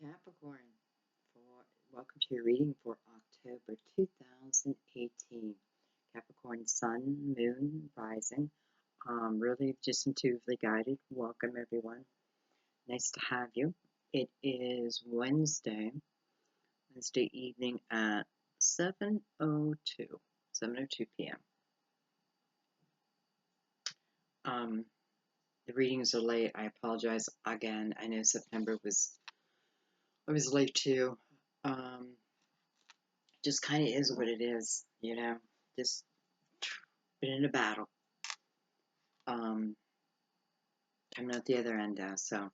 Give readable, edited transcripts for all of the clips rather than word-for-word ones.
Capricorn, welcome to your reading for October 2018. Capricorn Sun, Moon, Rising. Really just intuitively guided. Welcome everyone. Nice to have you. It is Wednesday evening at 7:02 p.m. The readings are late. I apologize again. I know September I was late too. Just kind of is what it is, just been in a battle. Coming out the other end now, so.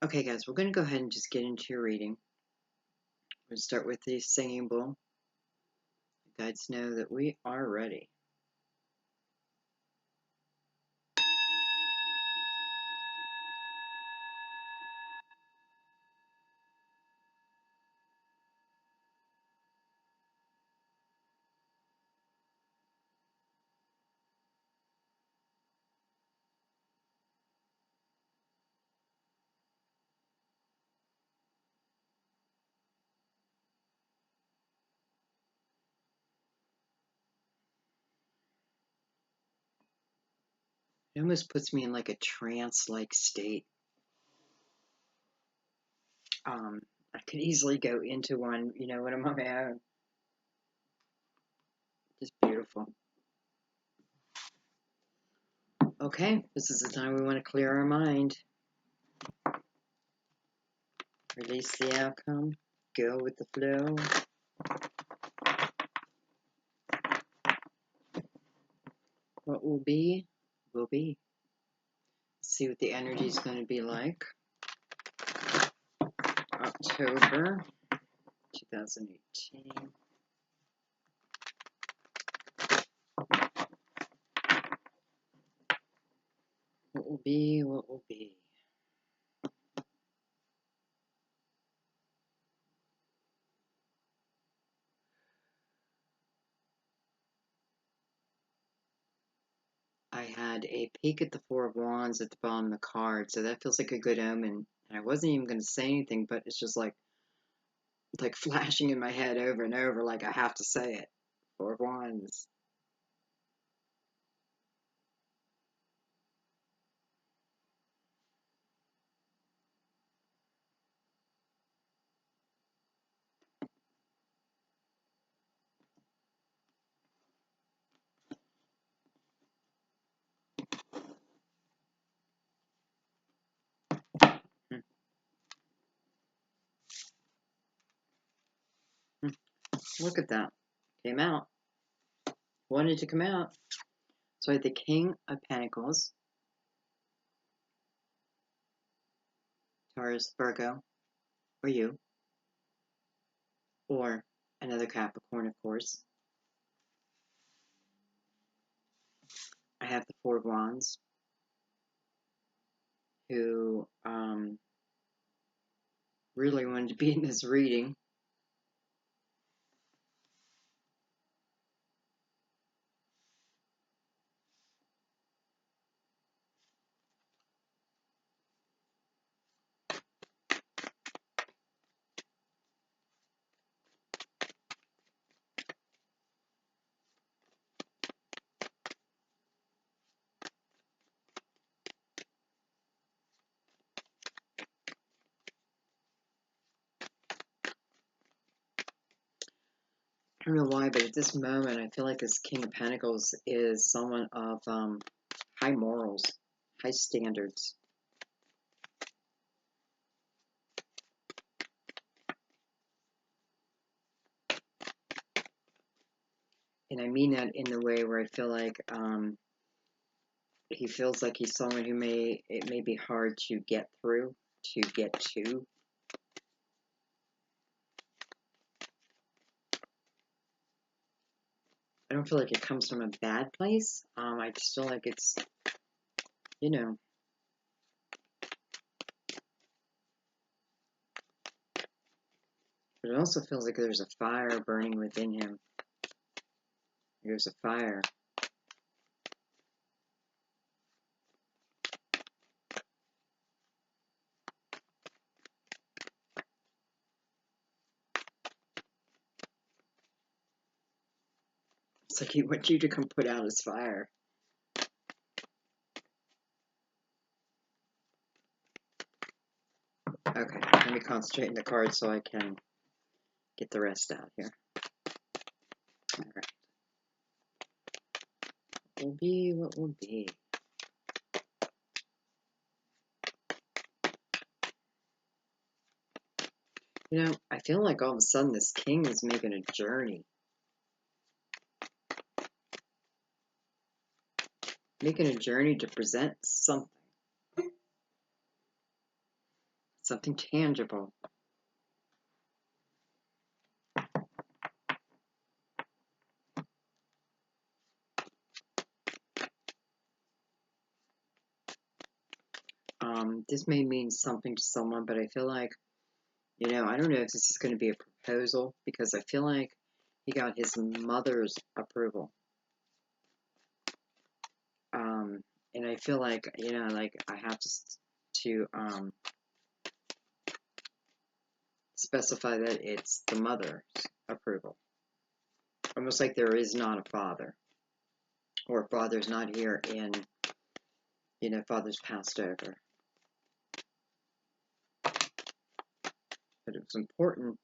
Okay, guys, we're going to go ahead and just get into your reading. We're going to start with the singing bowl. The guides know that we are ready. It almost puts me in like a trance-like state. I could easily go into one, when I'm on my own. Just beautiful. Okay, this is the time we want to clear our mind. Release the outcome. Go with the flow. What will be, will be. See what the energy is going to be like. October 2018. What will be, what will be. I had a peek at the Four of Wands at the bottom of the card, so that feels like a good omen. And I wasn't even going to say anything, but it's just like flashing in my head over and over, like I have to say it. Four of Wands. Look at that. Came out. Wanted to come out. So I had the King of Pentacles. Taurus, Virgo, or you. Or another Capricorn, of course. I have the Four of Wands, who really wanted to be in this reading. I don't know why, but at this moment, I feel like this King of Pentacles is someone of high morals, high standards. And I mean that in the way where I feel like he feels like he's someone who it may be hard to get through, to get to. I don't feel like it comes from a bad place. I just feel like it's, But it also feels like there's a fire burning within him. There's a fire. like he wants you to come put out his fire. Okay, let me concentrate on the cards so I can get the rest out here. Alright. What will be, what will be? You know, I feel like all of a sudden this king is making a journey. Making a journey to present something. Something tangible. This may mean something to someone, but I feel like, you know, I don't know if this is going to be a proposal, because I feel like he got his mother's approval. And I feel like, you know, like I have to specify that it's the mother's approval. Almost like there is not a father. Or father's not here and, you know, father's passed over. But it was important.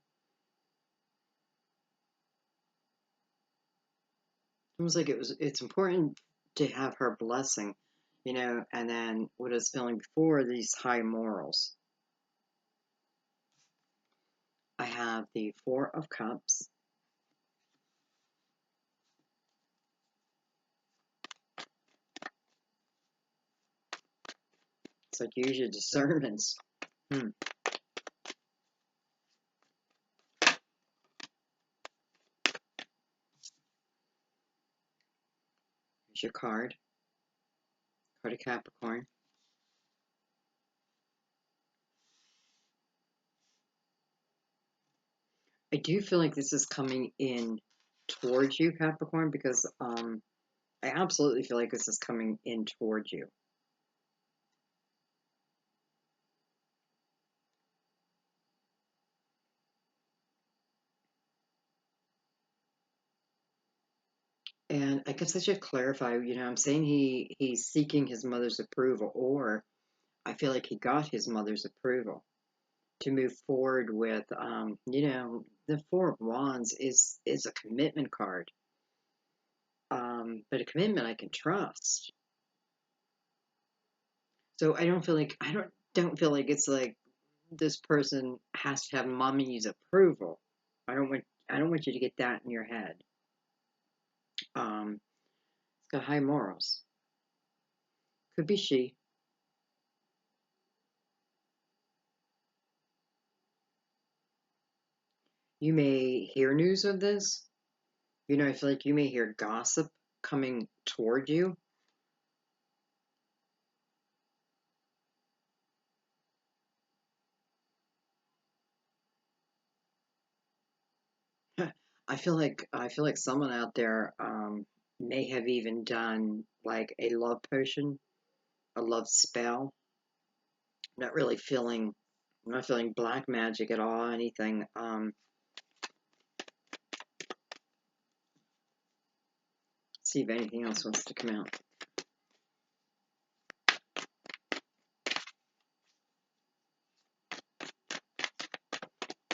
Almost like it's important to have her blessing, you know, and then what I was feeling before, these high morals. I have the Four of Cups. It's like use your discernments. Here's your card. Card of Capricorn. I do feel like this is coming in towards you, Capricorn, because I absolutely feel like this is coming in towards you. And I guess I should clarify, you know, I'm saying he's seeking his mother's approval, or I feel like he got his mother's approval to move forward with, you know, the Four of Wands is a commitment card. But a commitment I can trust. So I don't feel like, don't feel like it's like this person has to have mommy's approval. I don't want you to get that in your head. It's got high morals. Could be she. You may hear news of this. You know, I feel like you may hear gossip coming toward you. I feel like someone out there may have even done like a love potion, a love spell. Not really feeling, I'm not feeling black magic at all, anything. See if anything else wants to come out.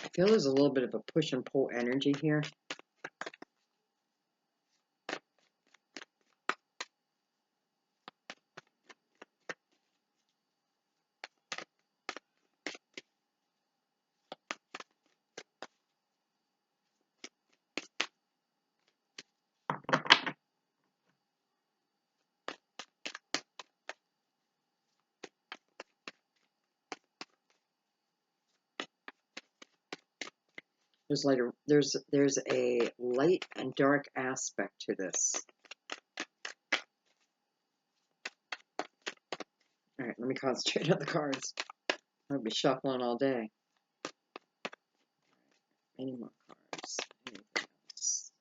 I feel there's a little bit of a push and pull energy here. There's a light and dark aspect to this. All right, let me concentrate on the cards. I'll be shuffling all day. Any more cards? Anything else?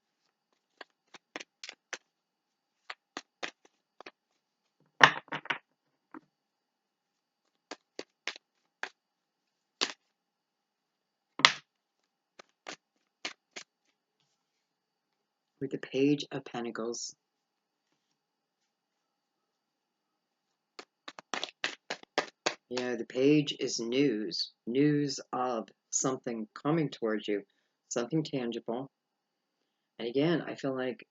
with the Page of Pentacles. You know, the page is news. News of something coming towards you. Something tangible. And again, I feel like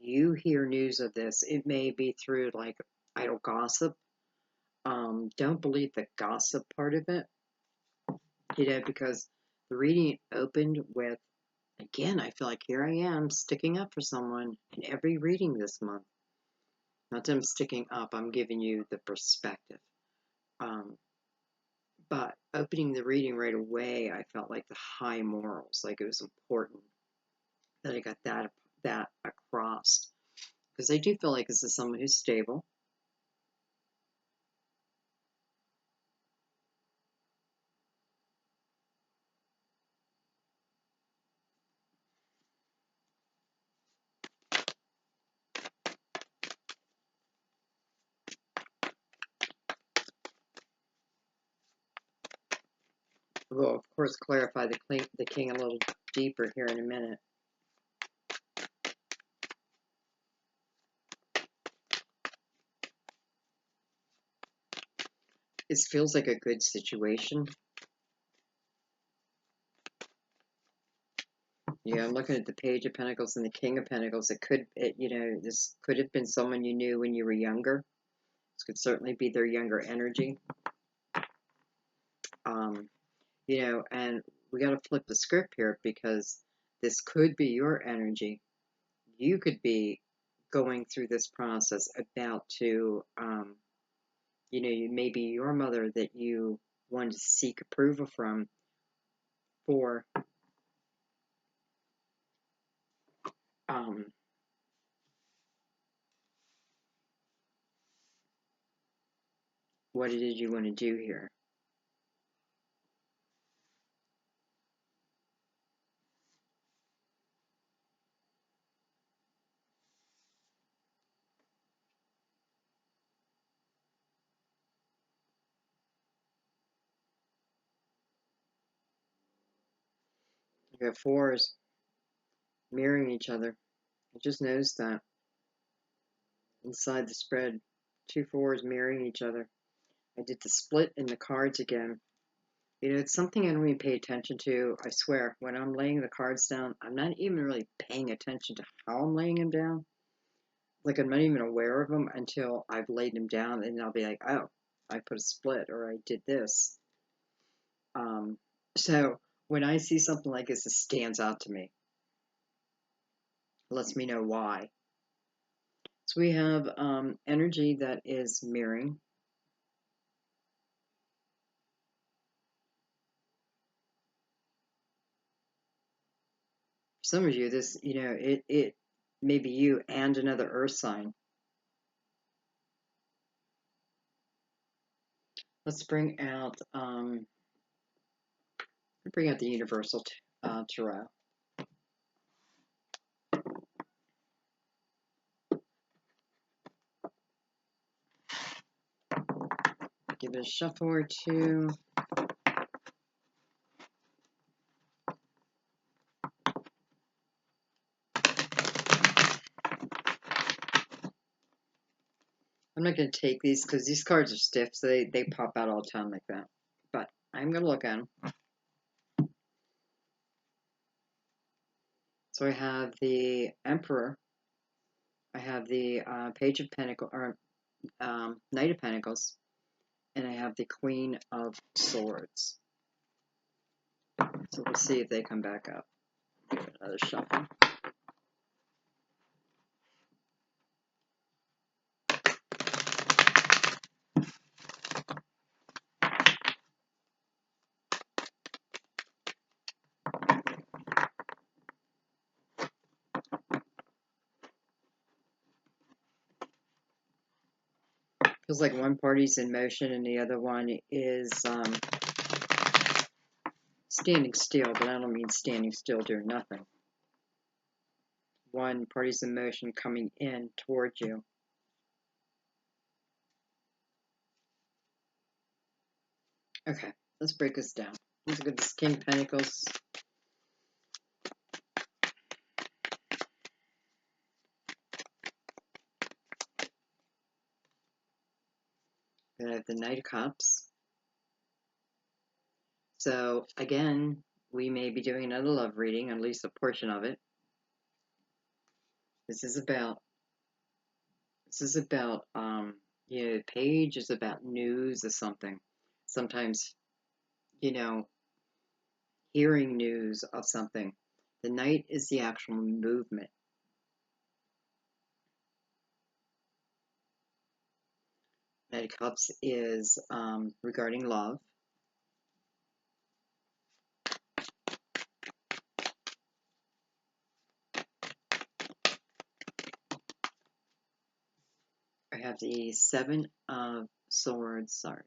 you hear news of this. It may be through like idle gossip. Don't believe the gossip part of it. You know, because the reading opened with, again, I feel like here I am sticking up for someone in every reading this month. Not that I'm sticking up, I'm giving you the perspective. But opening the reading right away, I felt like the high morals, like it was important that I got that across. Because I do feel like this is someone who's stable. We'll, of course, clarify the king a little deeper here in a minute. It feels like a good situation. Yeah, I'm looking at the Page of Pentacles and the King of Pentacles. This could have been someone you knew when you were younger. This could certainly be their younger energy. And we got to flip the script here because this could be your energy. You could be going through this process about to, maybe your mother that you wanted to seek approval from for what it is you want to do here. You have fours mirroring each other. I just noticed that inside the spread, 2 fours mirroring each other. I did the split in the cards again. It's something I don't even pay attention to. I swear, when I'm laying the cards down, I'm not even really paying attention to how I'm laying them down. Like, I'm not even aware of them until I've laid them down, and I'll be like, oh, I put a split, or I did this. So when I see something like this, it stands out to me. It lets me know why. So we have energy that is mirroring. For some of you, this, it may be you and another earth sign. Let's bring out the universal tarot. Give it a shuffle or two. I'm not going to take these because these cards are stiff, so they pop out all the time like that. But I'm going to look at them. So I have the Emperor. I have the Page of Pentacles, or Knight of Pentacles. And I have the Queen of Swords. So we'll see if they come back up. Give it another shuffle. Feels like one party's in motion and the other one is standing still, but I don't mean standing still doing nothing. One party's in motion coming in towards you. Okay, let's break this down. Let's look at this King of Pentacles. Then I have the Knight of Cups. So again, we may be doing another love reading, at least a portion of it. This is about the page is about news of something. Sometimes, you know, hearing news of something. The Knight is the actual movement. Knight of Cups is regarding love. I have the Seven of Swords, sorry.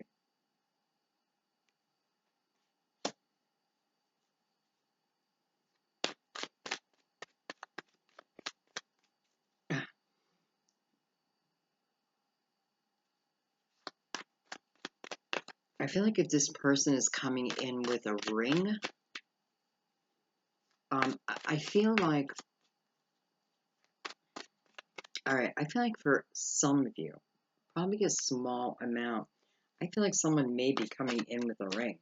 I feel like if this person is coming in with a ring, I feel like, all right, I feel like for some of you, probably a small amount, I feel like someone may be coming in with a ring.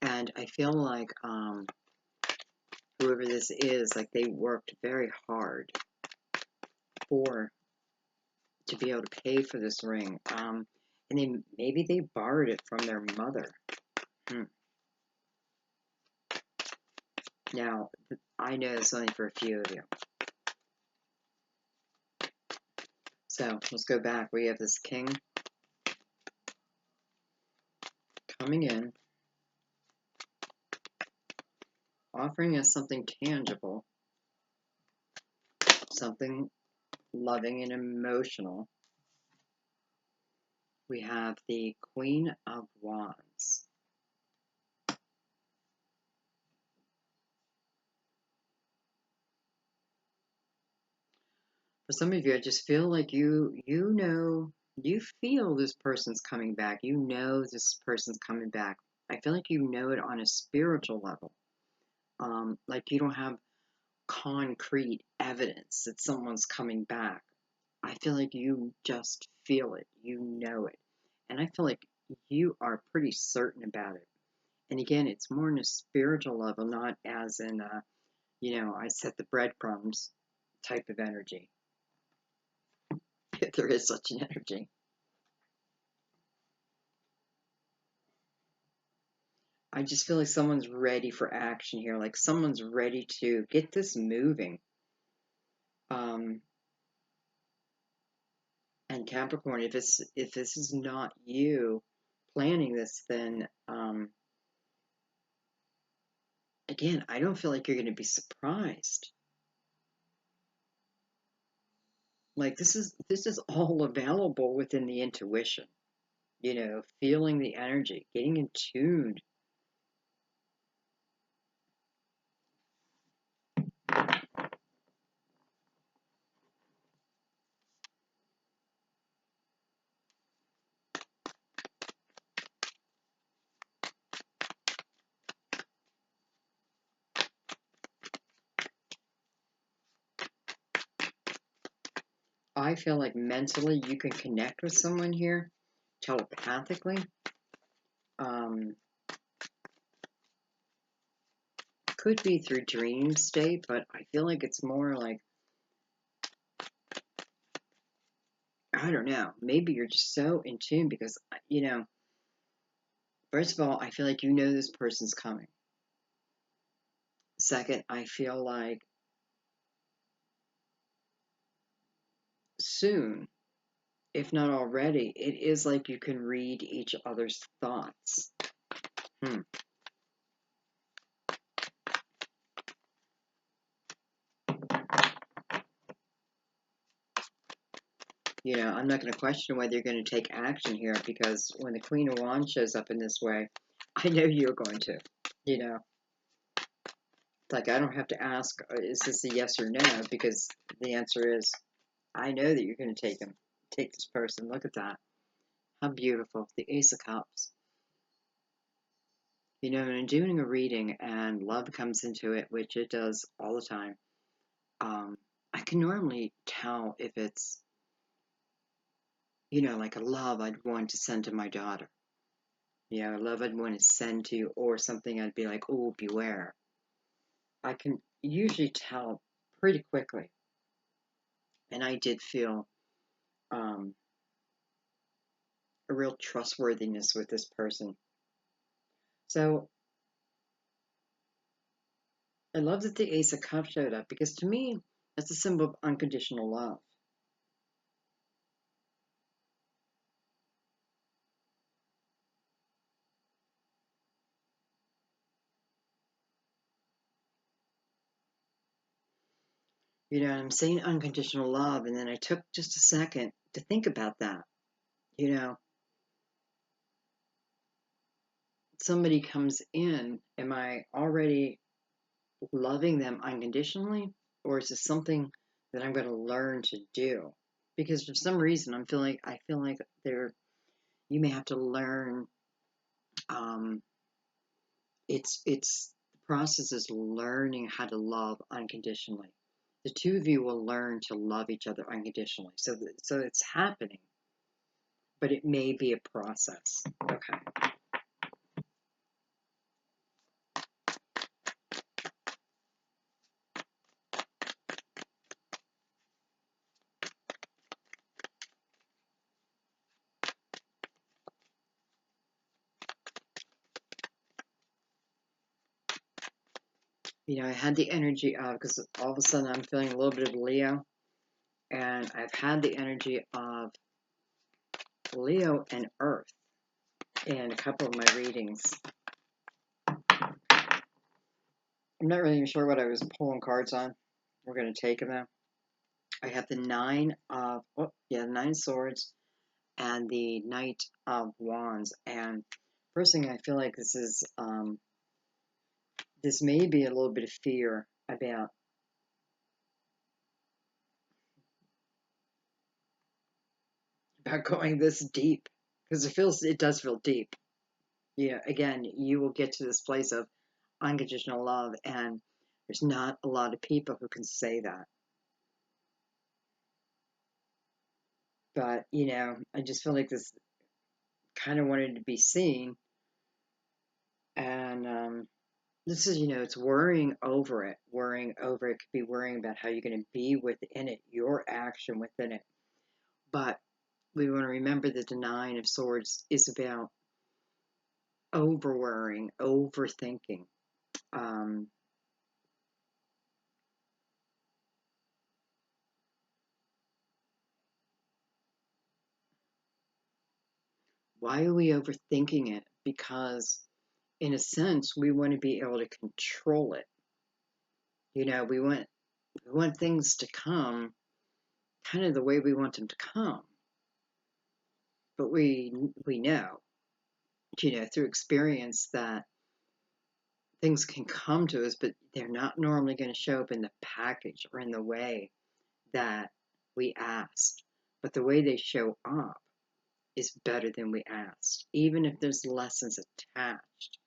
And I feel like whoever this is, like they worked very hard to be able to pay for this ring. And then maybe they borrowed it from their mother. Now, I know it's only for a few of you. So let's go back. We have this king coming in, offering us something tangible, something loving and emotional. We have the Queen of Wands. For some of you, I just feel like you feel this person's coming back. You know this person's coming back. I feel like you know it on a spiritual level. Like you don't have concrete evidence that someone's coming back. I feel like you just feel it. You know it. And I feel like you are pretty certain about it. And again, it's more on a spiritual level, not as in, I set the breadcrumbs type of energy. If there is such an energy. I just feel like someone's ready for action here. Like someone's ready to get this moving. And Capricorn, if this is not you planning this, then again, I don't feel like you're going to be surprised. Like this is all available within the intuition. Feeling the energy, getting in tune. I feel like mentally you can connect with someone here, telepathically. Could be through dream state, but I feel like it's more like, I don't know, maybe you're just so in tune because, first of all, I feel like you know this person's coming. Second, I feel like soon, if not already, it is like you can read each other's thoughts. I'm not going to question whether you're going to take action here because when the Queen of Wands shows up in this way, I know you're going to. Like I don't have to ask, is this a yes or no? Because the answer is, I know that you're going to take this person. Look at that. How beautiful. The Ace of Cups. When I'm doing a reading and love comes into it, which it does all the time, I can normally tell if it's like a love I'd want to send to my daughter. A love I'd want to send to you, or something I'd be like, oh, beware. I can usually tell pretty quickly. And I did feel um, a real trustworthiness with this person. So I love that the Ace of Cups showed up, because to me, that's a symbol of unconditional love. I'm saying unconditional love, and then I took just a second to think about that. You know, somebody comes in, am I already loving them unconditionally, or is this something that I'm going to learn to do? Because for some reason, I feel like you may have to learn. Um, it's the process is learning how to love unconditionally. The two of you will learn to love each other unconditionally. So it's happening, but it may be a process. Okay. I had the energy of, because all of a sudden I'm feeling a little bit of Leo, and I've had the energy of Leo and Earth in a couple of my readings. I'm not really even sure what I was pulling cards on. We're going to take them out. I have the Nine of Swords and the Knight of Wands. And first thing, I feel like this may be a little bit of fear about going this deep, because it does feel deep. Again, you will get to this place of unconditional love, and there's not a lot of people who can say that. But I just feel like this kind of wanted to be seen, and this is, it's worrying over it. Worrying over it could be worrying about how you're going to be within it, your action within it. But we want to remember that the Nine of Swords is about over worrying, overthinking. Um, why are we overthinking it? Because, in a sense, we want to be able to control it. We want things to come kind of the way we want them to come. But we know, through experience, that things can come to us, but they're not normally going to show up in the package or in the way that we asked. But the way they show up is better than we asked, even if there's lessons attached.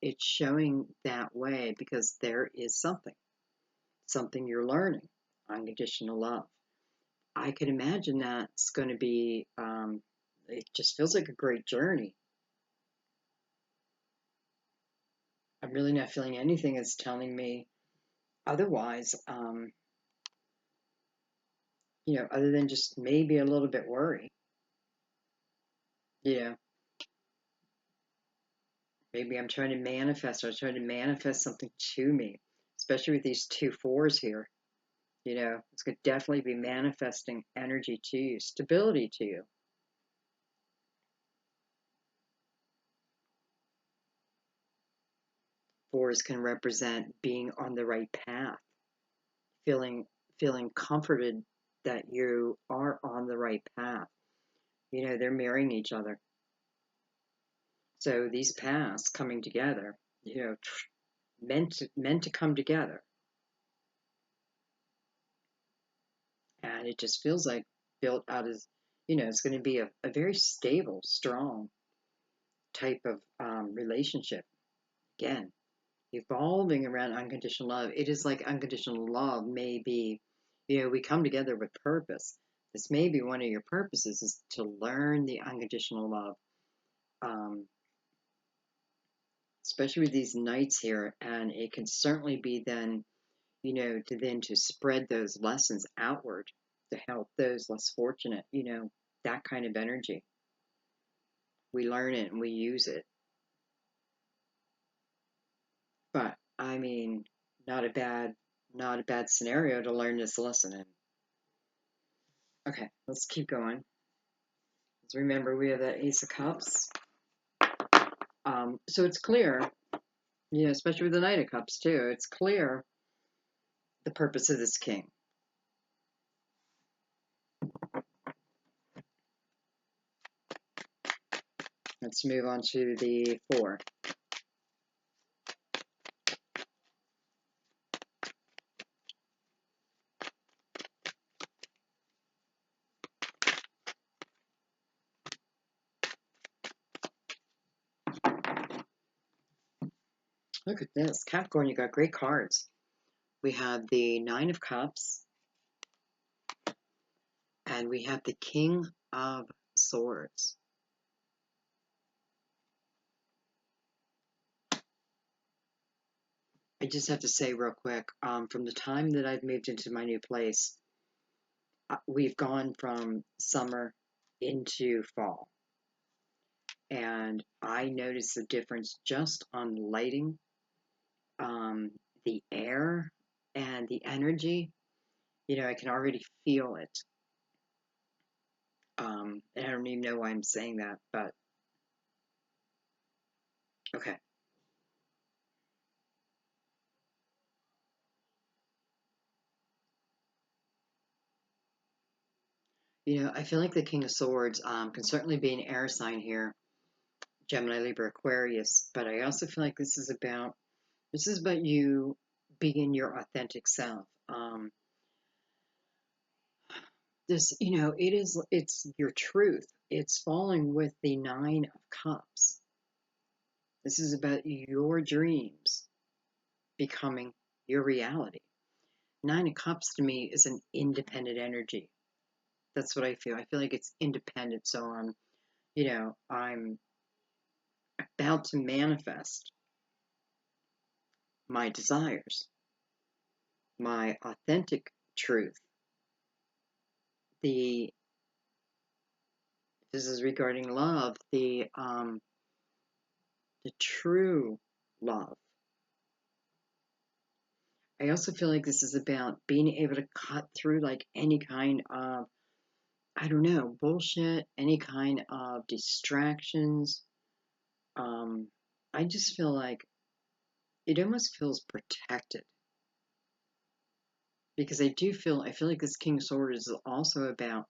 It's showing that way because there is something you're learning. Unconditional love. I could imagine that's going to be. It just feels like a great journey. I'm really not feeling anything that's telling me otherwise. Other than just maybe a little bit worry. You know, maybe I'm trying to manifest, or I'm trying to manifest something to me, especially with these two fours here. It's going to definitely be manifesting energy to you, stability to you. Fours can represent being on the right path, feeling feeling comforted that you are on the right path. They're mirroring each other. So these paths coming together, meant to come together. And it just feels like built out as, it's going to be a very stable, strong type of relationship. Again, evolving around unconditional love. It is like unconditional love may be, we come together with purpose. This may be one of your purposes, is to learn the unconditional love, especially with these nights here. And it can certainly be then, to spread those lessons outward to help those less fortunate, that kind of energy. We learn it and we use it. But I mean, not a bad scenario to learn this lesson in. Okay, let's keep going. Let's remember we have that Ace of Cups. So it's clear, especially with the Knight of Cups too, it's clear the purpose of this king. Let's move on to the 4. Look at this. Capricorn, you got great cards. We have the 9 of Cups, and we have the King of Swords. I just have to say real quick, from the time that I've moved into my new place, we've gone from summer into fall. And I notice the difference just on lighting, the air, and the energy. I can already feel it. And I don't even know why I'm saying that, but okay. I feel like the King of Swords can certainly be an air sign here, Gemini, Libra, Aquarius, but I also feel like this is about you being your authentic self. It's your truth. It's falling with the 9 of Cups. This is about your dreams becoming your reality. 9 of Cups to me is an independent energy. That's what I feel. I feel like it's independent. So I'm about to manifest my desires, my authentic truth. This is regarding love, the true love. I also feel like this is about being able to cut through like any kind of, I don't know, bullshit, any kind of distractions. I just feel like it almost feels protected, because I feel like this King of Swords is also about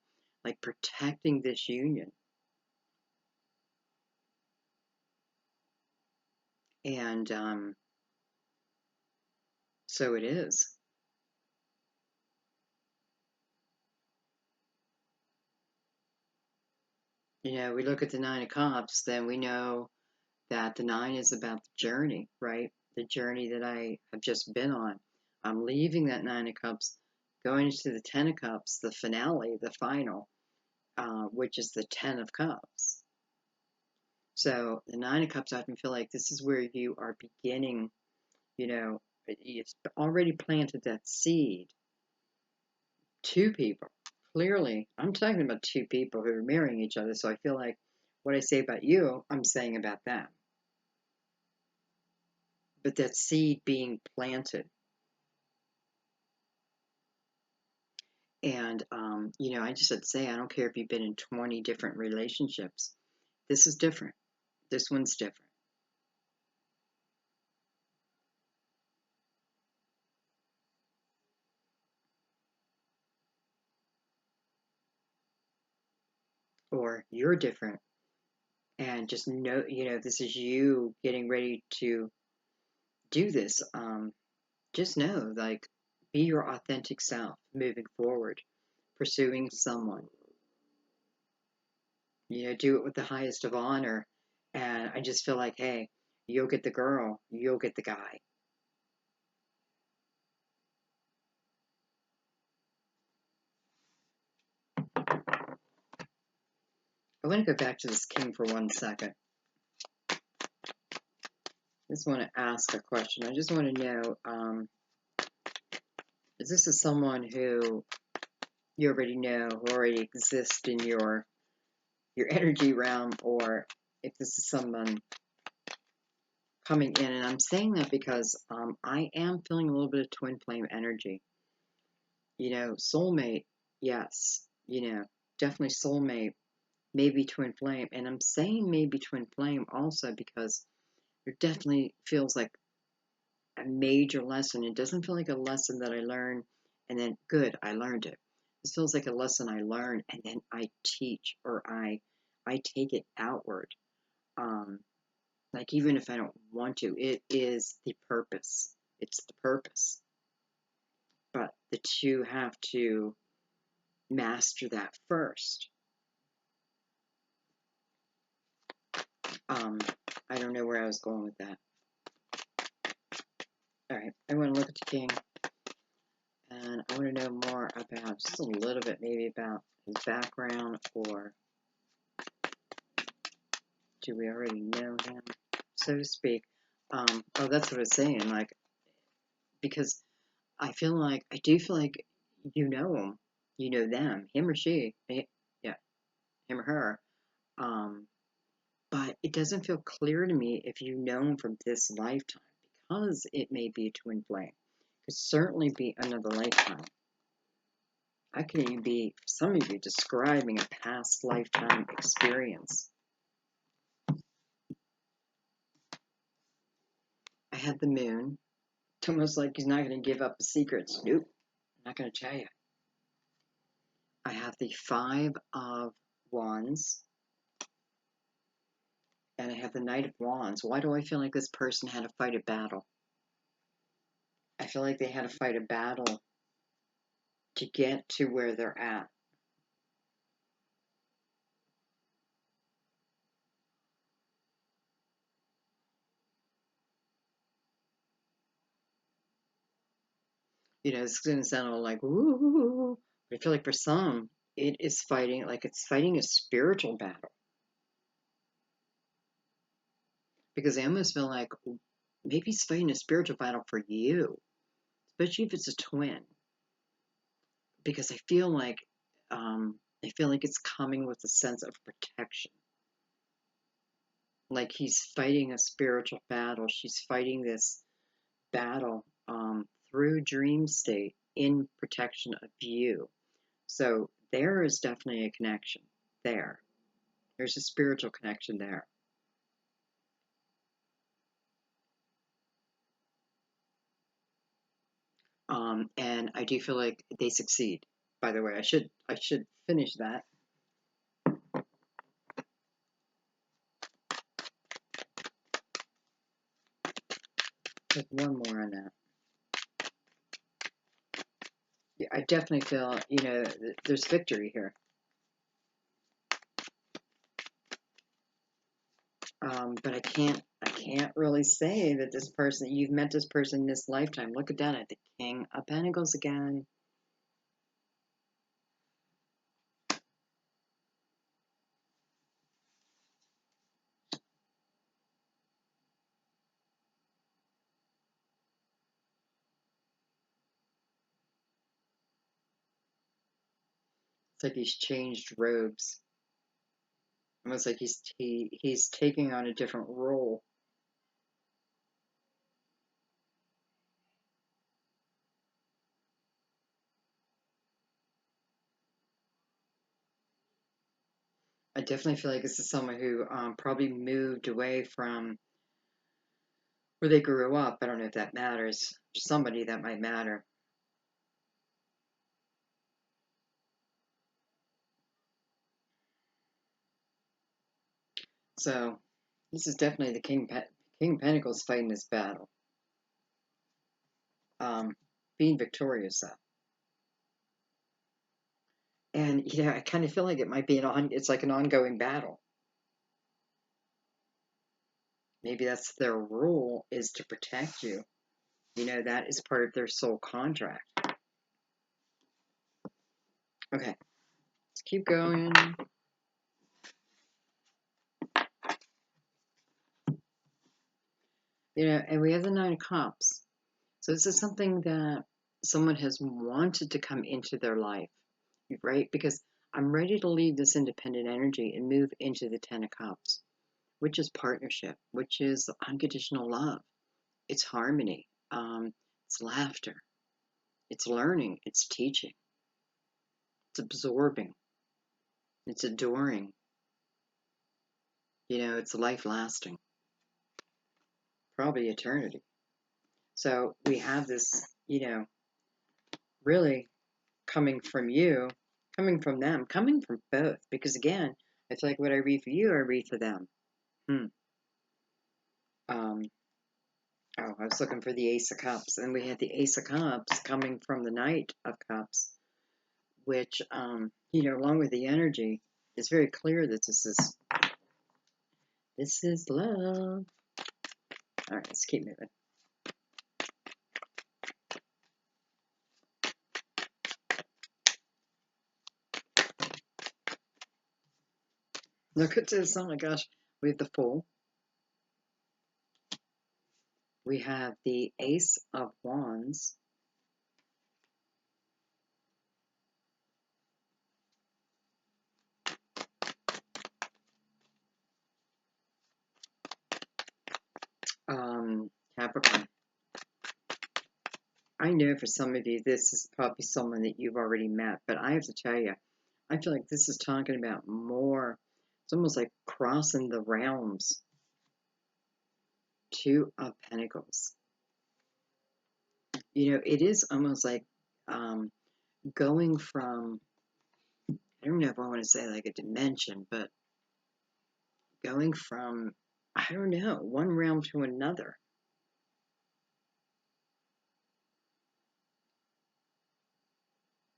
like protecting this union. And so it is. We look at the 9 of Cups, then we know that the 9 is about the journey, right? The journey that I have just been on. I'm leaving that 9 of Cups, going into the 10 of Cups, the finale, the final, which is the 10 of Cups. So the 9 of Cups, I often feel like this is where you are beginning, it's already planted that seed. 2 people. Clearly, I'm talking about 2 people who are marrying each other, so I feel like what I say about you, I'm saying about them. But that seed being planted. And, I just had to say, I don't care if you've been in 20 different relationships. This is different. This one's different. Or you're different. And just know, this is you getting ready to do this. Just know, like, be your authentic self moving forward, pursuing someone. Do it with the highest of honor. And I just feel like, hey, you'll get the girl, you'll get the guy. I want to go back to this king for 1 second. I just want to ask a question. I just want to know, is this is someone who you already know, who already exists in your energy realm, or if this is someone coming in? And I'm saying that because I am feeling a little bit of twin flame energy. You know, soulmate, yes. You know, definitely soulmate, maybe twin flame. And I'm saying maybe twin flame also because it definitely feels like a major lesson. It doesn't feel like a lesson that I learned and then, good, I learned it. This feels like a lesson I learned and then I teach, or I take it outward. Like, even if I don't want to, it is the purpose. It's the purpose. But the two have to master that first. I don't know where I was going with that. All right, I want to look at the king, and I want to know more about, just a little bit maybe about his background, or do we already know him, so to speak? Oh, that's what I was saying, like, because I do feel like you know him, you know them, him or she, yeah, him or her, but it doesn't feel clear to me if you know him from this lifetime, because it may be a twin flame. Could certainly be another lifetime. I could even be, for some of you, describing a past lifetime experience. I had the moon. It's almost like he's not going to give up the secrets. Nope, I'm not going to tell you. I have the 5 of Wands. And I have the Knight of Wands. Why do I feel like this person had to fight a battle? I feel like they had to fight a battle to get to where they're at. You know, it's going to sound all like, ooh, but I feel like for some, it is fighting, like it's fighting a spiritual battle. Because I almost feel like maybe it's fighting a spiritual battle for you, especially if it's a twin. Because I feel like it's coming with a sense of protection. Like he's fighting a spiritual battle. She's fighting this battle through dream state in protection of you. So there is definitely a connection there. There's a spiritual connection there. And I do feel like they succeed. By the way, I should finish that. With one more on that. Yeah, I definitely feel, you know, there's victory here. But I can't really say that this person, you've met this person this lifetime. Look at that, at the King of Pentacles again. It's like he's changed robes. Almost like he's taking on a different role. I definitely feel like this is someone who probably moved away from where they grew up. I don't know if that matters. For somebody that might matter. So this is definitely the King of Pentacles fighting this battle. Being victorious though. And you know, I kind of feel like it might be it's like an ongoing battle. Maybe that's their rule, is to protect you. You know, that is part of their soul contract. Okay, let's keep going. And we have the Nine of Cups. So this is something that someone has wanted to come into their life, right? Because I'm ready to leave this independent energy and move into the Ten of Cups, which is partnership, which is unconditional love. It's harmony. It's laughter. It's learning. It's teaching. It's absorbing. It's adoring. It's life lasting, probably eternity. So we have this, really coming from you, coming from them, coming from both. Because again, I feel like what I read for you, I read for them. Um, oh, I was looking for the Ace of Cups, and we had the Ace of Cups coming from the Knight of Cups, which, along with the energy, it's very clear that this is love. All right, let's keep moving. Look at this. Oh my gosh. We have the Fool. We have the Ace of Wands. Capricorn. I know for some of you, this is probably someone that you've already met, but I have to tell you, I feel like this is talking about more. It's almost like crossing the realms. Two of Pentacles. It is almost like going from, I don't know if I want to say like a dimension, but going from, I don't know, one realm to another.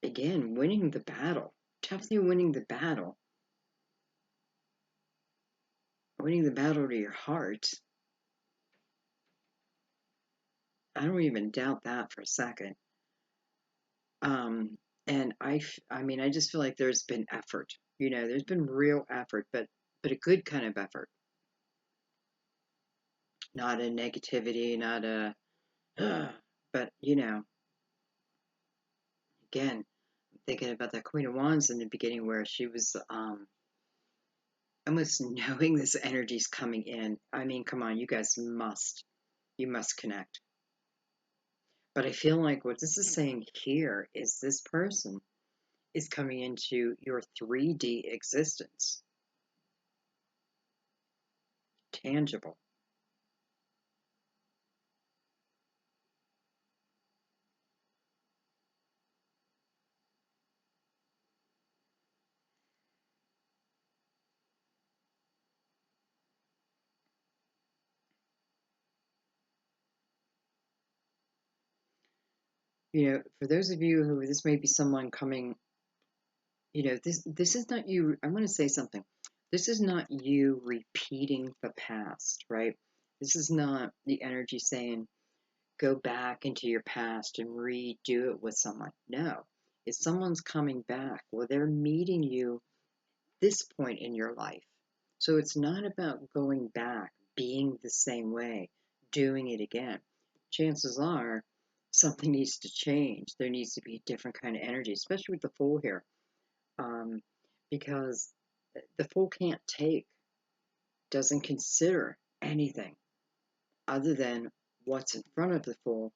Again, winning the battle. Definitely winning the battle. Winning the battle to your heart. I don't even doubt that for a second. And I mean, I just feel like there's been effort. There's been real effort, but a good kind of effort. Not a negativity, not a, but again, thinking about that Queen of Wands in the beginning where she was almost knowing this energy's coming in. I mean, come on, you must connect. But I feel like what this is saying here is this person is coming into your 3D existence. Tangible. For those of you who this may be someone coming, this is not you. I'm going to say something. This is not you repeating the past, right? This is not the energy saying, go back into your past and redo it with someone. No, if someone's coming back, well, they're meeting you this point in your life. So it's not about going back, being the same way, doing it again. Chances are something needs to change. There needs to be a different kind of energy, especially with the Fool here, because the Fool can't take, doesn't consider anything other than what's in front of the Fool,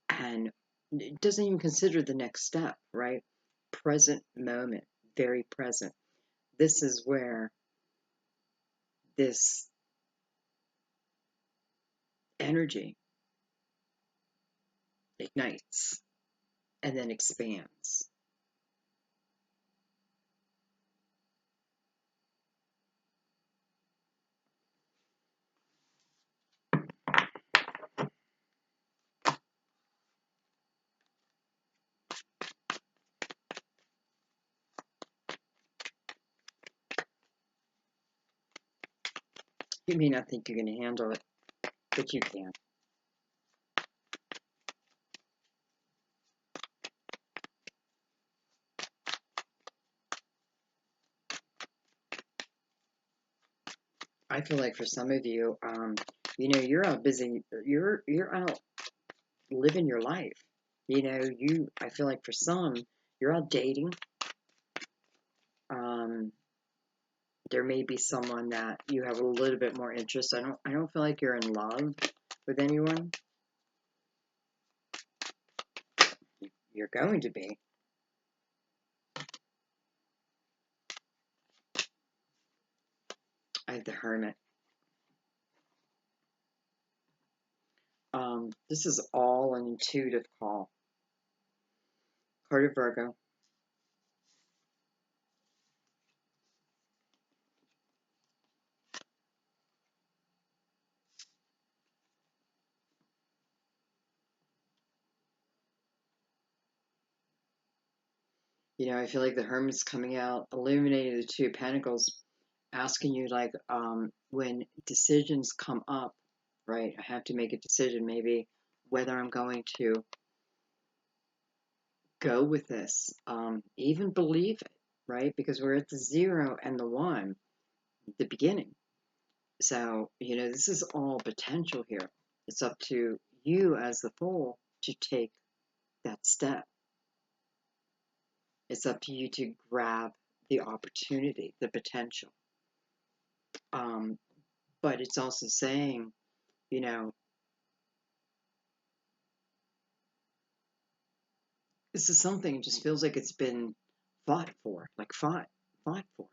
and doesn't even consider the next step, right? Present moment, very present. This is where this energy ignites and then expands. You may not think you're going to handle it, but you can. I feel like for some of you, You know, you're out busy. You're out living your life. You know, I feel like for some, you're out dating. Um, there may be someone that you have a little bit more interest. I don't feel like you're in love with anyone. You're going to be. I have the Hermit. This is all an intuitive call. Card of Virgo. You know, I feel like the Hermit's coming out, illuminating the Two of Pentacles, asking you, like, when decisions come up, right? I have to make a decision, maybe whether I'm going to go with this, even believe it, right? Because we're at the 0 and the 1, the beginning. So, you know, this is all potential here. It's up to you as the Fool to take that step. It's up to you to grab the opportunity, the potential. But it's also saying, you know, this is something that just feels like it's been fought for, like fought for.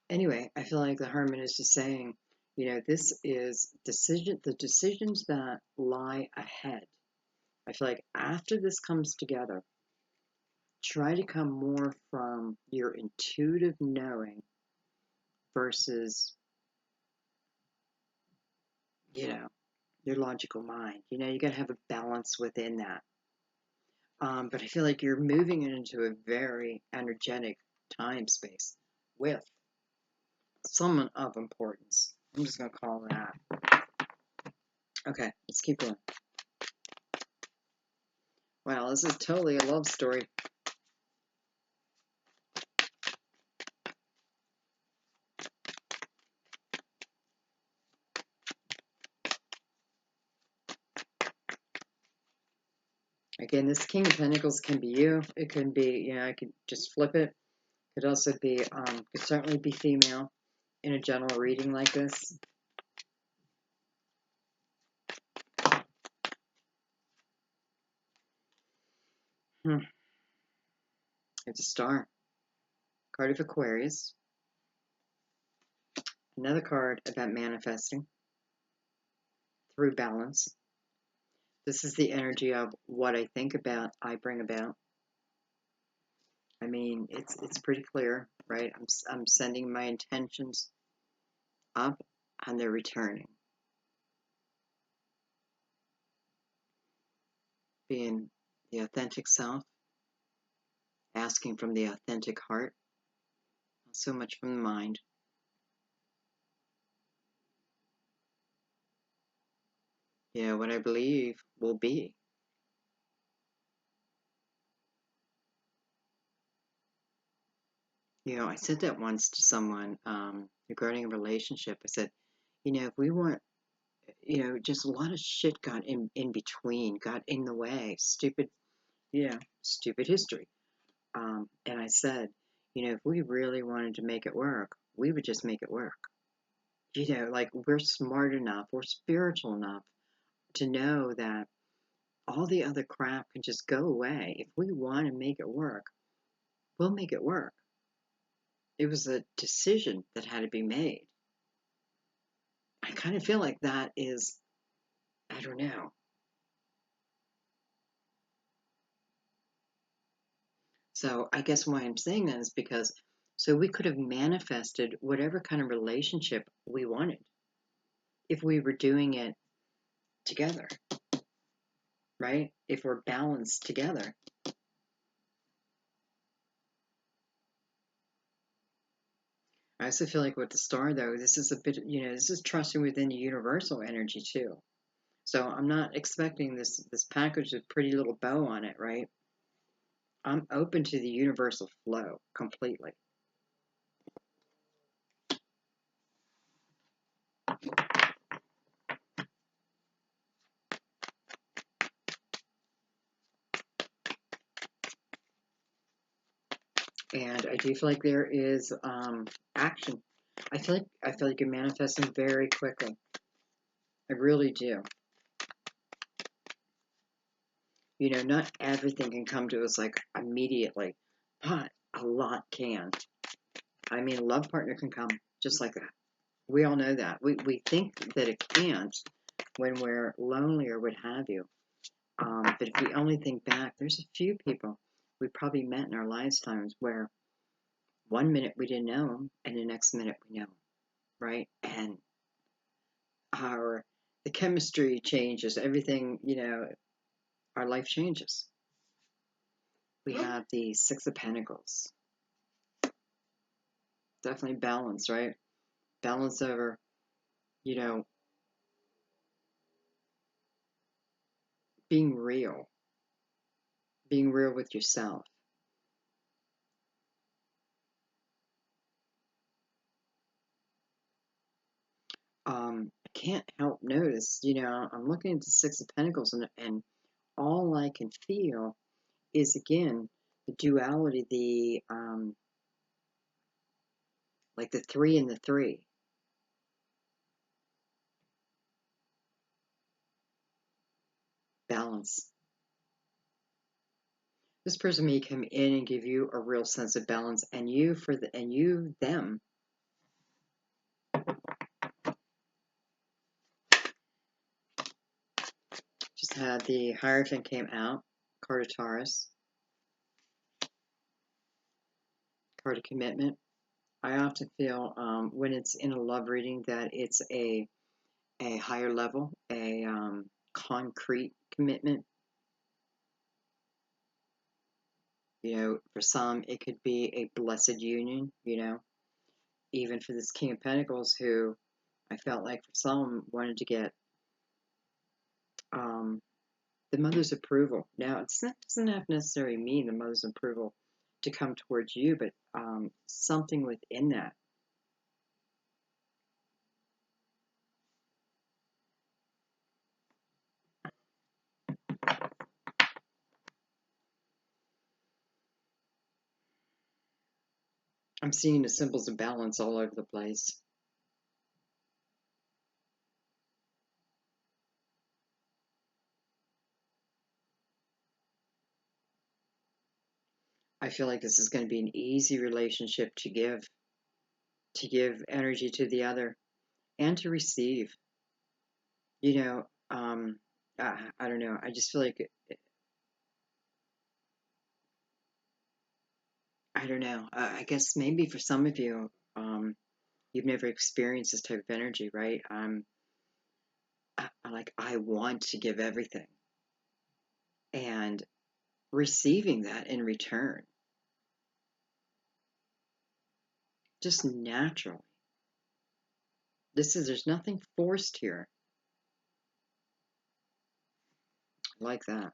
Anyway, I feel like the Hermit is just saying, you know, this is the decisions that lie ahead. I feel like after this comes together, try to come more from your intuitive knowing versus, you know, your logical mind. You know, you got to have a balance within that. But I feel like you're moving into a very energetic time space with someone of importance. I'm just going to call that. Okay, let's keep going. Wow, this is totally a love story. Again, this King of Pentacles can be you. It can be, you know, I could just flip it. It could also be, could certainly be female in a general reading like this. It's a star. Card of Aquarius. Another card about manifesting through balance. This is the energy of what I think about, I bring about. I mean, it's pretty clear, right? I'm sending my intentions up and they're returning. Being the authentic self, asking from the authentic heart, not so much from the mind. You know, what I believe will be. You know, I said that once to someone regarding a relationship. I said, you know, if we want, you know, just a lot of shit got in between, got in the way, stupid, you know, stupid history. And I said, you know, if we really wanted to make it work, we would just make it work. You know, like we're smart enough, we're spiritual enough to know that all the other crap can just go away. If we want to make it work, we'll make it work. It was a decision that had to be made. I kind of feel like that is, I don't know. So I guess why I'm saying that is because so we could have manifested whatever kind of relationship we wanted if we were doing it together, right? If we're balanced together. I also feel like with the star, though, this is a bit, you know, this is trusting within the universal energy too. So I'm not expecting this package with pretty little bow on it, right? I'm open to the universal flow completely. And I do feel like there is action. I feel like you're manifesting very quickly. I really do. You know, not everything can come to us like immediately, but a lot can. I mean, a love partner can come just like that. We all know that. We think that it can't when we're lonely or what have you. But if we only think back, there's a few people we probably met in our lifetimes where one minute we didn't know them and the next minute we know them, right? And our the chemistry changes, everything, you know, our life changes. We have the Six of Pentacles. Definitely balance, right? Balance over, you know, being real with yourself. I can't help notice, you know, I'm looking at the Six of Pentacles and all I can feel is again the duality, the like the three and the three. Balance. This person may come in and give you a real sense of balance, and you them. Just had the Hierophant came out, card of Taurus, card of commitment. I often feel when it's in a love reading that it's a higher level, a concrete commitment. You know, for some it could be a blessed union. You know, even for this King of Pentacles, who I felt like for some wanted to get um, the mother's approval. Now, it doesn't have necessarily mean the mother's approval to come towards you, but something within that. I'm seeing the symbols of balance all over the place. I feel like this is going to be an easy relationship to give energy to the other and to receive. You know, I don't know. I just feel like I don't know. I guess maybe for some of you, you've never experienced this type of energy, right? Like I want to give everything and receiving that in return, just naturally. There's nothing forced here. I like that.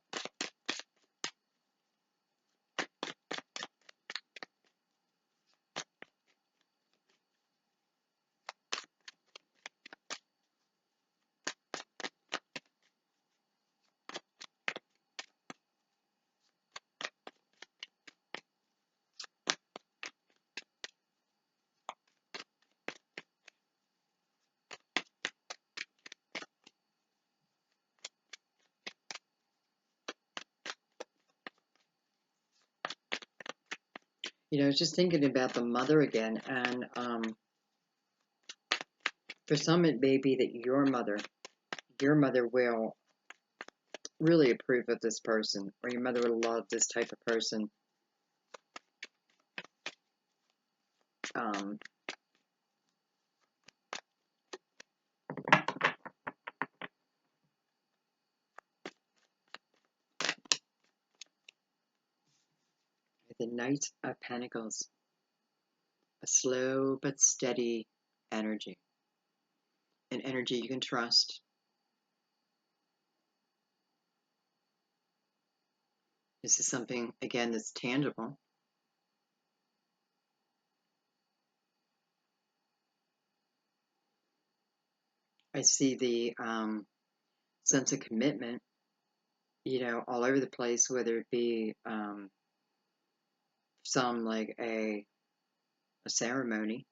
You know, I was just thinking about the mother again, and for some, it may be that your mother will really approve of this person, or your mother will love this type of person. Um, the Knight of Pentacles, a slow but steady energy, an energy you can trust. This is something, again, that's tangible. I see the sense of commitment, you know, all over the place, whether it be some like a ceremony.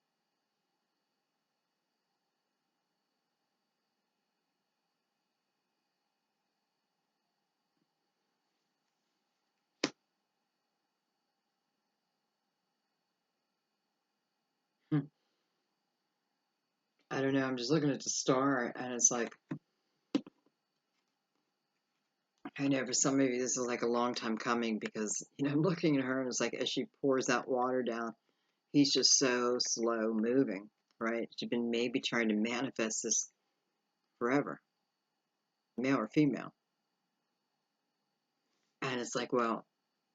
Hmm. I don't know. I'm just looking at the star, and it's like, I know for some of you this is like a long time coming because I'm looking at her and it's like as she pours that water down, he's just so slow moving, right? She's been maybe trying to manifest this forever, male or female, and it's like, well,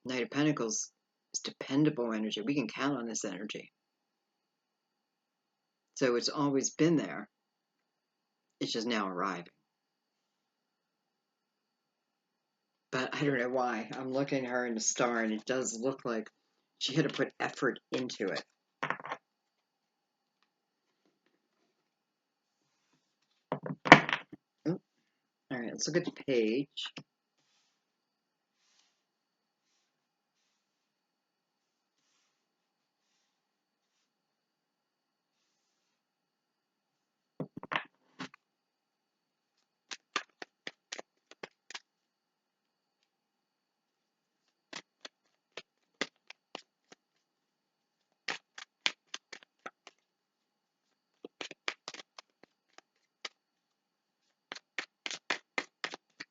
Knight of Pentacles is dependable energy. We can count on this energy, so it's always been there. It's just now arriving. But I don't know why. I'm looking at her in the star, and it does look like she had to put effort into it. Oh, all right, let's look at the page.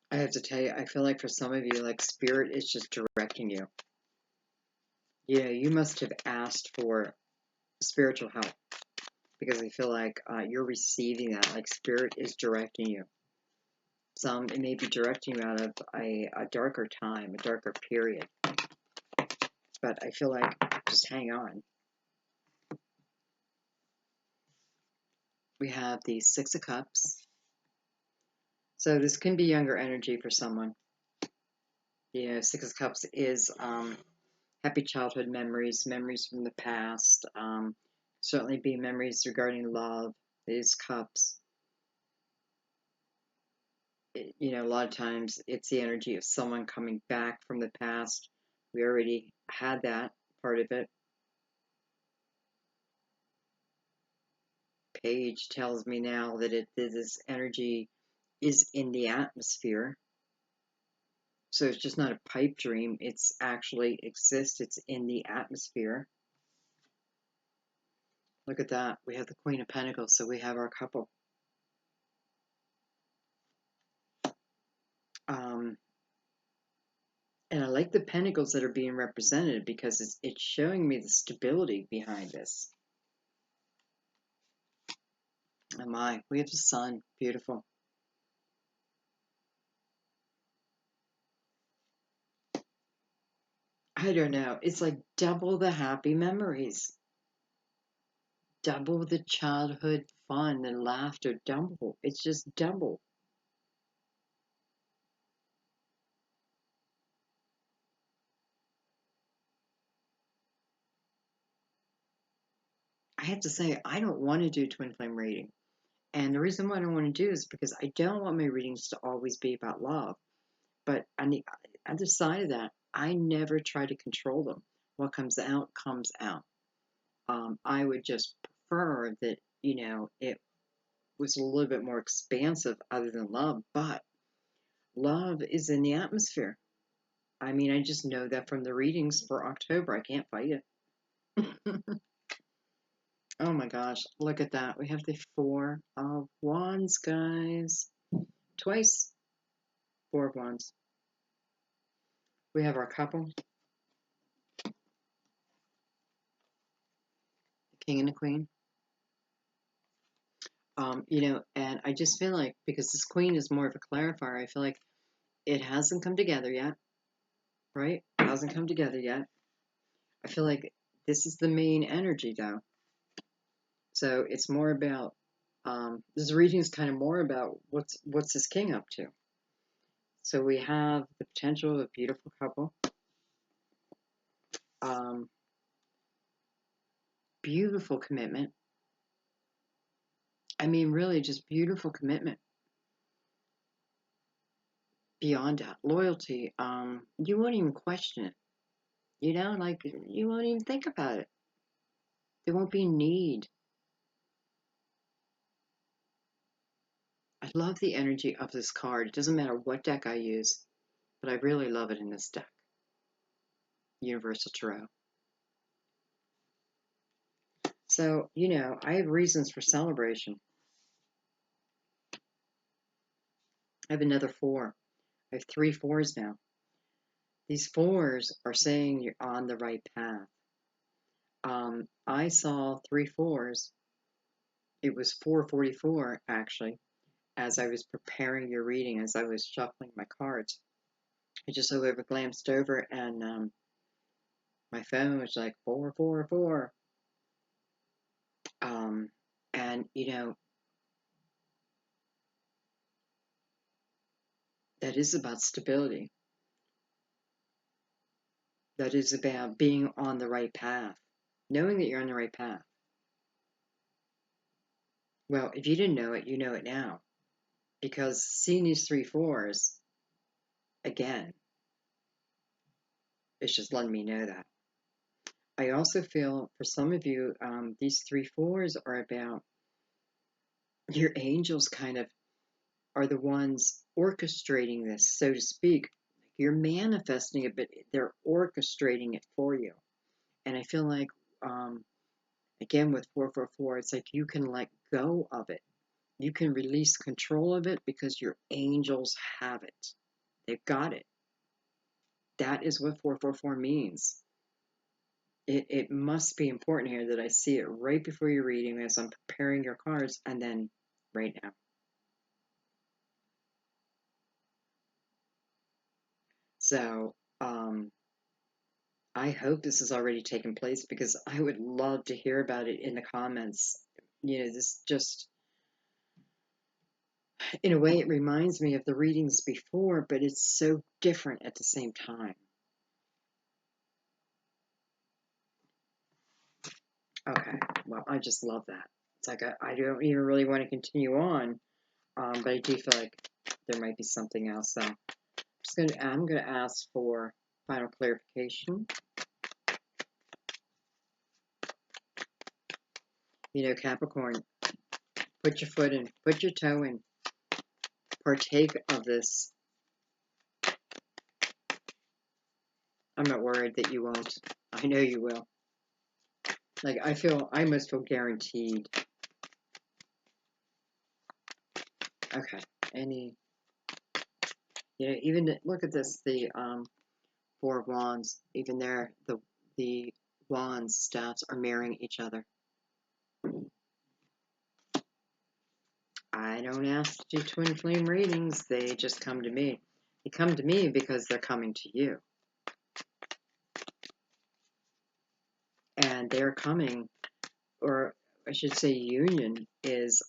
I have to tell you, I feel like for some of you, like spirit is just directing you. You must have asked for spiritual help because I feel like you're receiving that. Like spirit is directing you. It may be directing you out of a darker time, a darker period. But I feel like just hang on. We have the Six of Cups. So this can be younger energy for someone. Six of Cups is happy childhood memories, memories from the past, certainly be memories regarding love, these cups. A lot of times it's the energy of someone coming back from the past. We already had that part of it. Page tells me now that this energy is in the atmosphere. So it's just not a pipe dream. It's actually exists. It's in the atmosphere. Look at that. We have the Queen of Pentacles, so we have our couple. And I like the pentacles that are being represented because it's showing me the stability behind this. Oh my, we have the sun. Beautiful. I don't know. It's like double the happy memories. Double the childhood fun and laughter. Double. It's just double. I have to say, I don't want to do twin flame reading. And the reason why I don't want to do is because I don't want my readings to always be about love. But on the other side of that, I never try to control them. What comes out, comes out. I would just prefer that, it was a little bit more expansive other than love, but love is in the atmosphere. I mean, I just know that from the readings for October. I can't fight it. Oh my gosh, look at that. We have the Four of Wands, guys. Twice. Four of Wands. We have our couple, the King and the Queen. And I just feel like because this Queen is more of a clarifier, I feel like it hasn't come together yet, right? It hasn't come together yet. I feel like this is the main energy, though. So it's more about this reading is kind of more about what's this king up to. So we have the potential of a beautiful couple, beautiful commitment. I mean, really, just beautiful commitment. Beyond that, loyalty. You won't even question it. You know, like you won't even think about it. There won't be need. I love the energy of this card. It doesn't matter what deck I use, but I really love it in this deck. Universal Tarot. So, you know, I have reasons for celebration. I have another 4. I have 3 4s now. These 4s are saying you're on the right path. I saw 3 4s. It was 4:44 actually, as I was preparing your reading, as I was shuffling my cards. I just over glanced over, and my phone was like 444. And you know, that is about stability. That is about being on the right path, knowing that you're on the right path. Well, if you didn't know it, you know it now, because seeing these 3 4s again, it's just letting me know that. I also feel for some of you, these 3 4s are about your angels kind of are the ones orchestrating this, so to speak. You're manifesting it, but they're orchestrating it for you. And I feel like, again, with 444, it's like you can let go of it. You can release control of it because your angels have it. They've got it. That is what 444 means. It must be important here that I see it right before your reading as I'm preparing your cards, and then right now. So, I hope this has already taken place because I would love to hear about it in the comments. You know, this just, in a way, it reminds me of the readings before, but it's so different at the same time. Okay, well, I just love that. It's like I don't even really want to continue on, but I do feel like there might be something else. So I'm gonna ask for final clarification. You know, Capricorn, put your foot in, put your toe in, partake of this. I'm not worried that you won't. I know you will. Like, I almost feel guaranteed. Okay, you know, even, look at this, the, 4 of Wands, even there, the Wands stats are mirroring each other. I don't ask to do twin flame readings, they just come to me. They come to me because they're coming to you. And they're coming, or I should say union is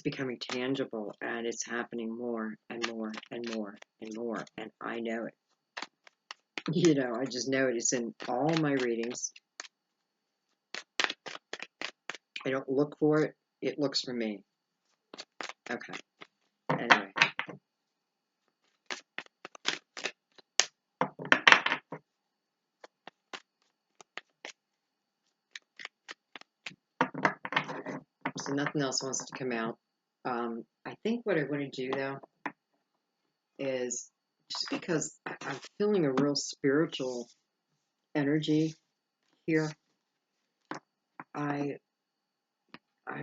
becoming tangible, and it's happening more and more and more and more, and I know it. You know, I just know it. It's in all my readings. I don't look for it. It looks for me. Okay. Anyway. So nothing else wants to come out. I think what I want to do, though, is just because I'm feeling a real spiritual energy here. I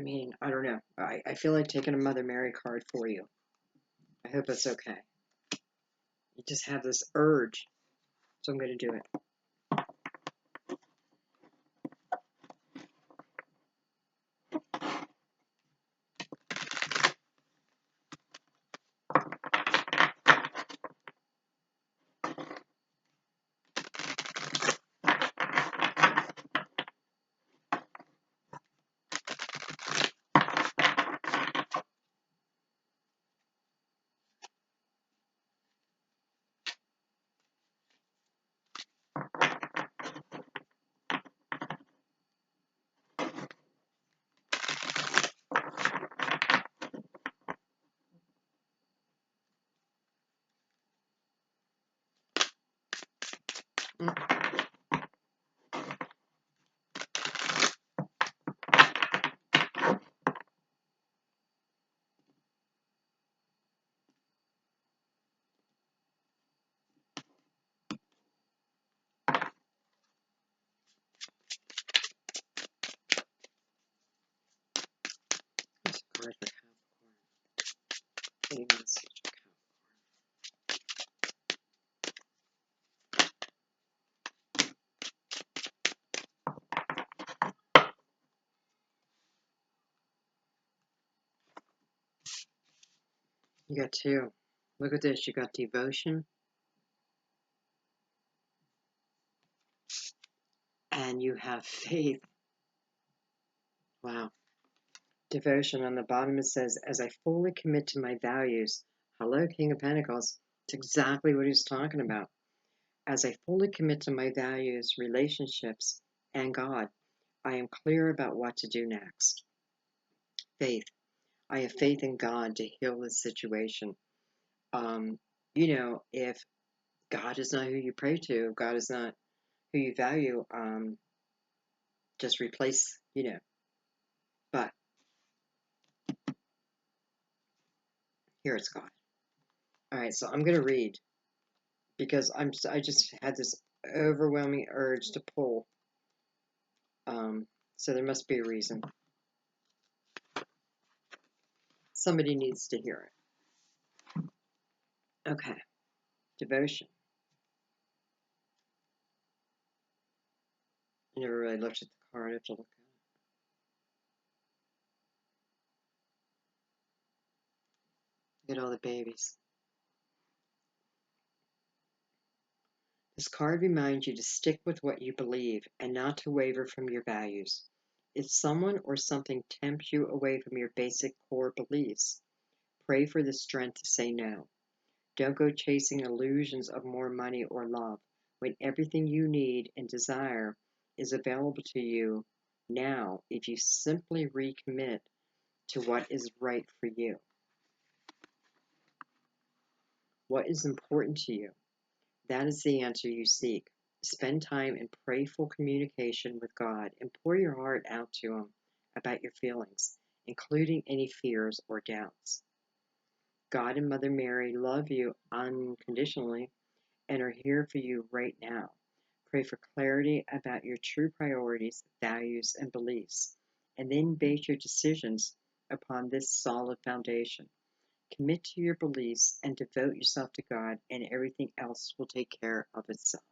mean, I don't know. I feel like taking a Mother Mary card for you. I hope it's okay. You just have this urge, so I'm going to do it. word for Capricorn. Any message for Capricorn? You got two. Look at this. You got devotion. And you have faith. Wow. Devotion. On the bottom it says, as I fully commit to my values. Hello, King of Pentacles. It's exactly what he's talking about. As I fully commit to my values, relationships, and God, I am clear about what to do next. Faith. I have faith in God to heal this situation. If God is not who you pray to, if God is not who you value, just replace, But here it's God. All right, so I'm going to read because I just had this overwhelming urge to pull. So there must be a reason. Somebody needs to hear it. Okay, devotion. I never really looked at the card. I have to look at it. Look at all the babies. This card reminds you to stick with what you believe and not to waver from your values. If someone or something tempts you away from your basic core beliefs, pray for the strength to say no. Don't go chasing illusions of more money or love when everything you need and desire is available to you now if you simply recommit to what is right for you. What is important to you? That is the answer you seek. Spend time in prayerful communication with God and pour your heart out to Him about your feelings, including any fears or doubts. God and Mother Mary love you unconditionally and are here for you right now. Pray for clarity about your true priorities, values, and beliefs, and then base your decisions upon this solid foundation. Commit to your beliefs and devote yourself to God, and everything else will take care of itself.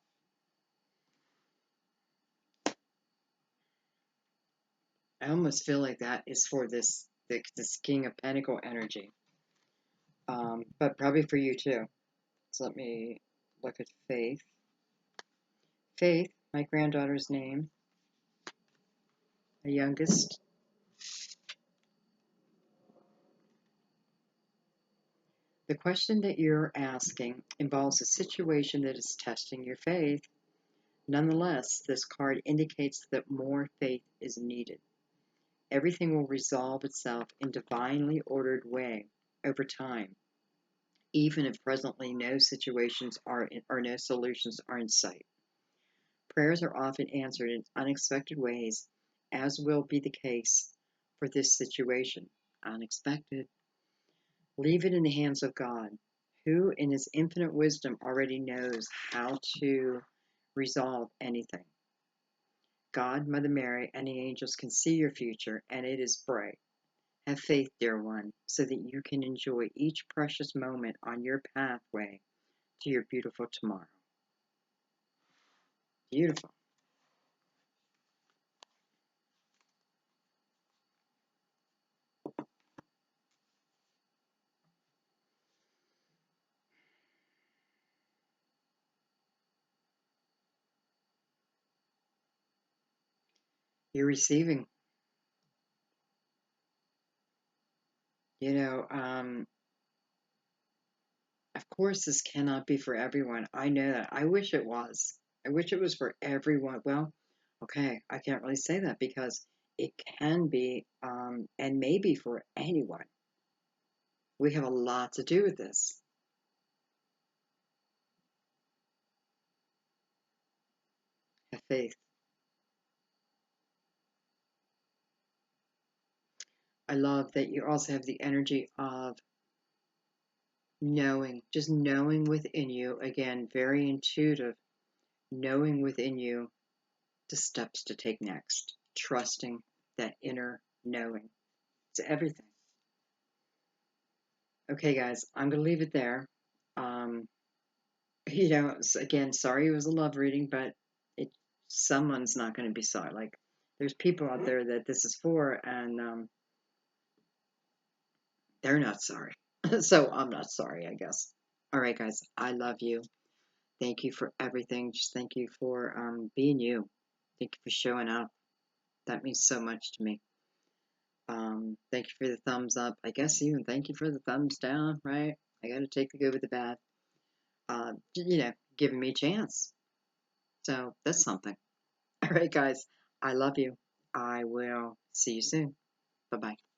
I almost feel like that is for this King of Pentacle energy, but probably for you too. So let me look at Faith. Faith, my granddaughter's name, the youngest. The question that you're asking involves a situation that is testing your faith. Nonetheless, this card indicates that more faith is needed. Everything will resolve itself in divinely ordered way over time, even if presently no situations are or no solutions are in sight. Prayers are often answered in unexpected ways, as will be the case for this situation. Unexpected. Leave it in the hands of God, who in His infinite wisdom already knows how to resolve anything. God, Mother Mary, and the angels can see your future, and it is bright. Have faith, dear one, so that you can enjoy each precious moment on your pathway to your beautiful tomorrow. Beautiful. You're receiving. Of course, this cannot be for everyone. I know that. I wish it was. I wish it was for everyone. Well, okay, I can't really say that because it can be and maybe for anyone. We have a lot to do with this. Have faith. I love that you also have the energy of knowing, just knowing within you, again, very intuitive, knowing within you the steps to take next, trusting that inner knowing. It's everything. Okay, guys, I'm gonna leave it there. Um, you know, again, sorry it was a love reading, but it someone's not going to be sorry. Like, there's people out there that this is for, and they're not sorry. So I'm not sorry, I guess. All right, guys, I love you. Thank you for everything. Just thank you for being you. Thank you for showing up. That means so much to me. Thank you for the thumbs up. I guess even thank you for the thumbs down, right? I got to take the good with the bad. You know, giving me a chance. So that's something. All right, guys, I love you. I will see you soon. Bye bye.